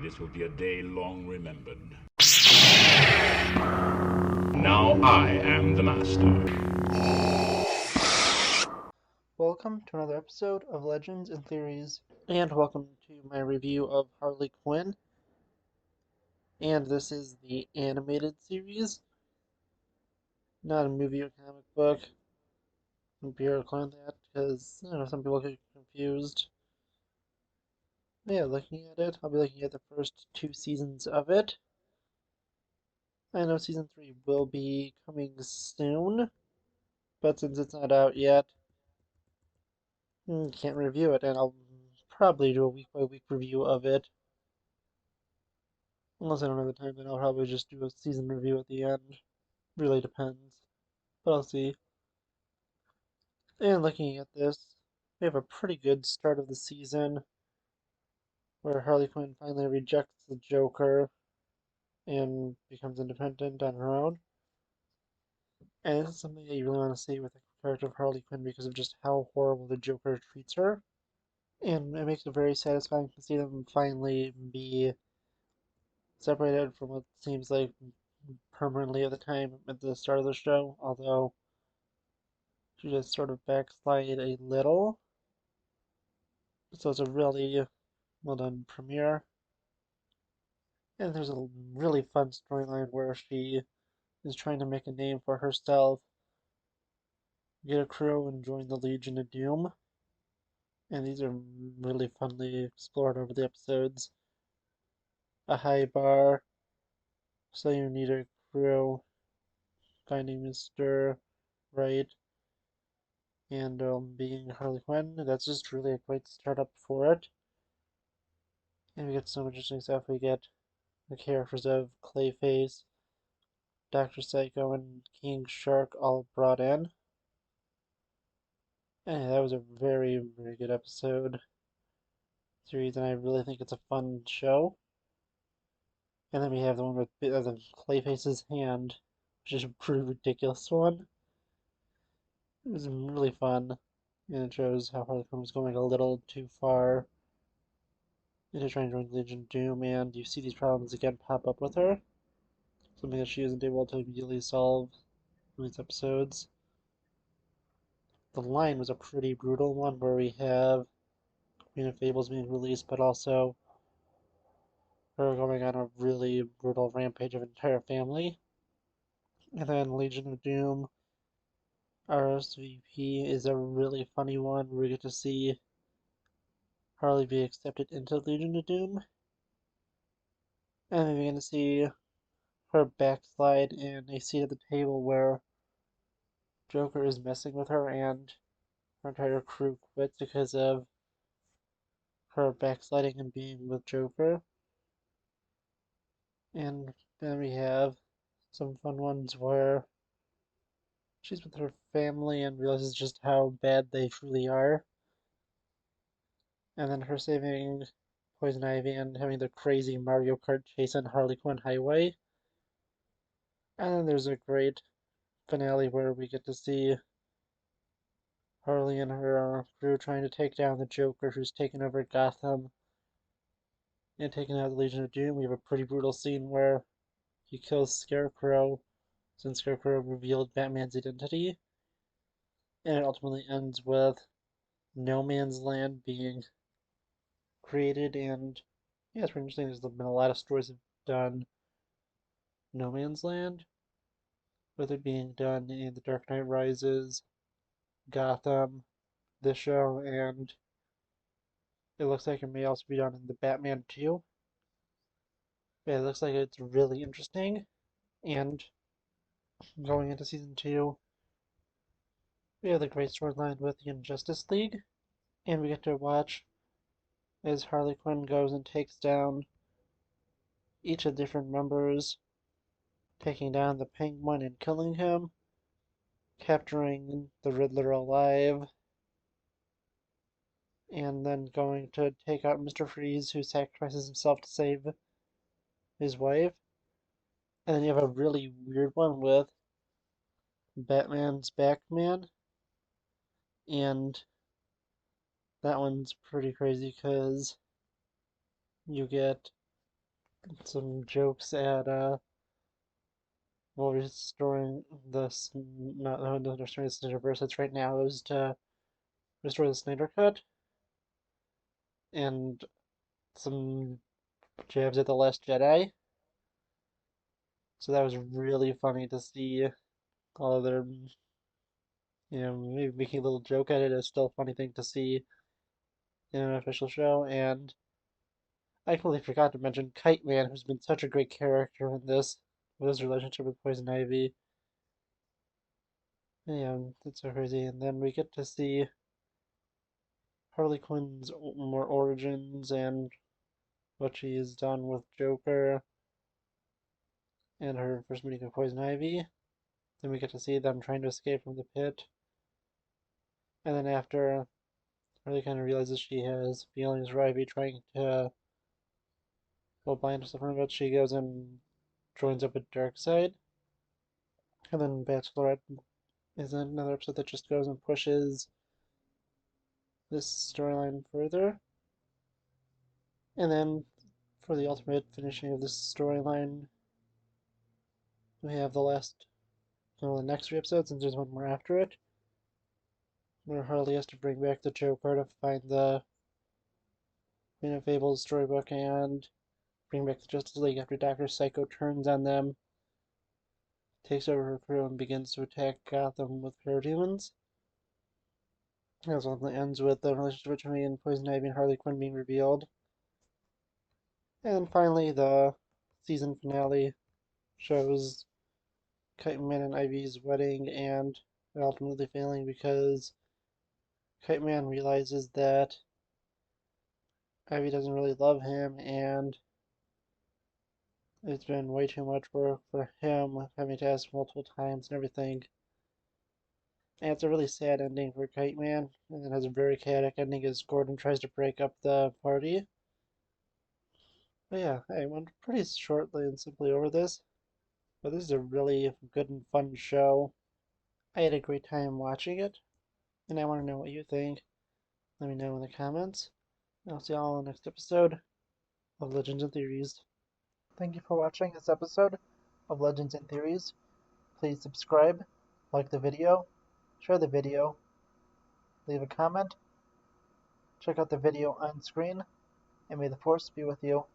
This will be a day long remembered. Now I am the master. Welcome to another episode of Legends and Theories, and welcome to my review of Harley Quinn. And this is the animated series, not a movie or comic book. Don't be on that because some people get confused. Yeah, looking at it, I'll be looking at the first 2 seasons of it. I know season 3 will be coming soon, but since it's not out yet, can't review it, and I'll probably do a week-by-week review of it. Unless I don't have the time, then I'll probably just do a season review at the end. Really depends. But I'll see. And looking at this, we have a pretty good start of the season where Harley Quinn finally rejects the Joker and becomes independent on her own. And this is something that you really want to see with the character of Harley Quinn because of just how horrible the Joker treats her. And it makes it very satisfying to see them finally be separated from what seems like permanently at the time at the start of the show, although she just sort of backslide a little. So it's a really well done premiere. And there's a really fun storyline where she is trying to make a name for herself, get a crew, and join the Legion of Doom. And these are really funnily explored over the episodes. A high bar, so you need a crew, finding Mr. Right, and being Harley Quinn. That's just really a great startup for it. And we get some interesting stuff. We get the characters of Clayface, Dr. Psycho, and King Shark all brought in. And that was a very, very good episode series, and I really think it's a fun show. And then we have the one with the Clayface's hand, which is a pretty ridiculous one. It was really fun, and it shows how Harley Quinn was going a little too far into trying to join the Legion of Doom, and you see these problems again pop up with her. Something that she isn't able to immediately solve in these episodes. The Line was a pretty brutal one where we have Queen of Fables being released, but also her going on a really brutal rampage of an entire family. And then Legion of Doom RSVP is a really funny one where we get to see Harley be accepted into Legion of Doom. And then we're going to see her backslide in a seat at the table where Joker is messing with her and her entire crew quits because of her backsliding and being with Joker. And then we have some fun ones where she's with her family and realizes just how bad they truly are. And then her saving Poison Ivy and having the crazy Mario Kart chase on Harley Quinn Highway. And then there's a great finale where we get to see Harley and her crew trying to take down the Joker who's taken over Gotham and taking out the Legion of Doom. We have a pretty brutal scene where he kills Scarecrow since Scarecrow revealed Batman's identity. And it ultimately ends with No Man's Land being created, and yeah, it's pretty interesting. There's been a lot of stories that have done No Man's Land, with it being done in The Dark Knight Rises, Gotham, this show, and it looks like it may also be done in the Batman 2. Yeah, it looks like it's really interesting, and going into season 2, we have the great storyline with the Injustice League, and we get to watch as Harley Quinn goes and takes down each of the different members, taking down the Penguin and killing him, capturing the Riddler alive, and then going to take out Mr. Freeze, who sacrifices himself to save his wife. And then you have a really weird one with Batman's Batman, and that one's pretty crazy because you get some jokes at well, restoring not restoring the Snyderverse. It's right now is to restore the Snyder Cut and some jabs at the Last Jedi. So that was really funny to see all of their, maybe making a little joke at it is still a funny thing to see in an official show. And I completely forgot to mention Kiteman, who's been such a great character in this, with his relationship with Poison Ivy. Yeah, it's so crazy. And then we get to see Harley Quinn's more origins and what she's done with Joker and her first meeting with Poison Ivy. Then we get to see them trying to escape from the pit. And then after Harley kind of realizes she has feelings for Ivy trying to blind herself from it, she goes and joins up with Darkseid. And then Bachelorette is another episode that just goes and pushes this storyline further. And then for the ultimate finishing of this storyline, we have the next 3 episodes, and there's one more after it, where Harley has to bring back the Joker to find the Queen of Fables storybook and bring back the Justice League after Dr. Psycho turns on them, takes over her crew, and begins to attack Gotham with parademons. As ultimately ends with the relationship between Poison Ivy and Harley Quinn being revealed. And finally, the season finale shows Kiteman and Ivy's wedding and ultimately failing because Kiteman realizes that Ivy doesn't really love him and it's been way too much work for him having to ask multiple times and everything. And it's a really sad ending for Kiteman, and it has a very chaotic ending as Gordon tries to break up the party. But yeah, I went pretty shortly and simply over this, but this is a really good and fun show. I had a great time watching it, and I want to know what you think. Let me know in the comments. I'll see y'all in the next episode of Legends and Theories. Thank you for watching this episode of Legends and Theories. Please subscribe, like the video, share the video, leave a comment, check out the video on screen, and may the Force be with you.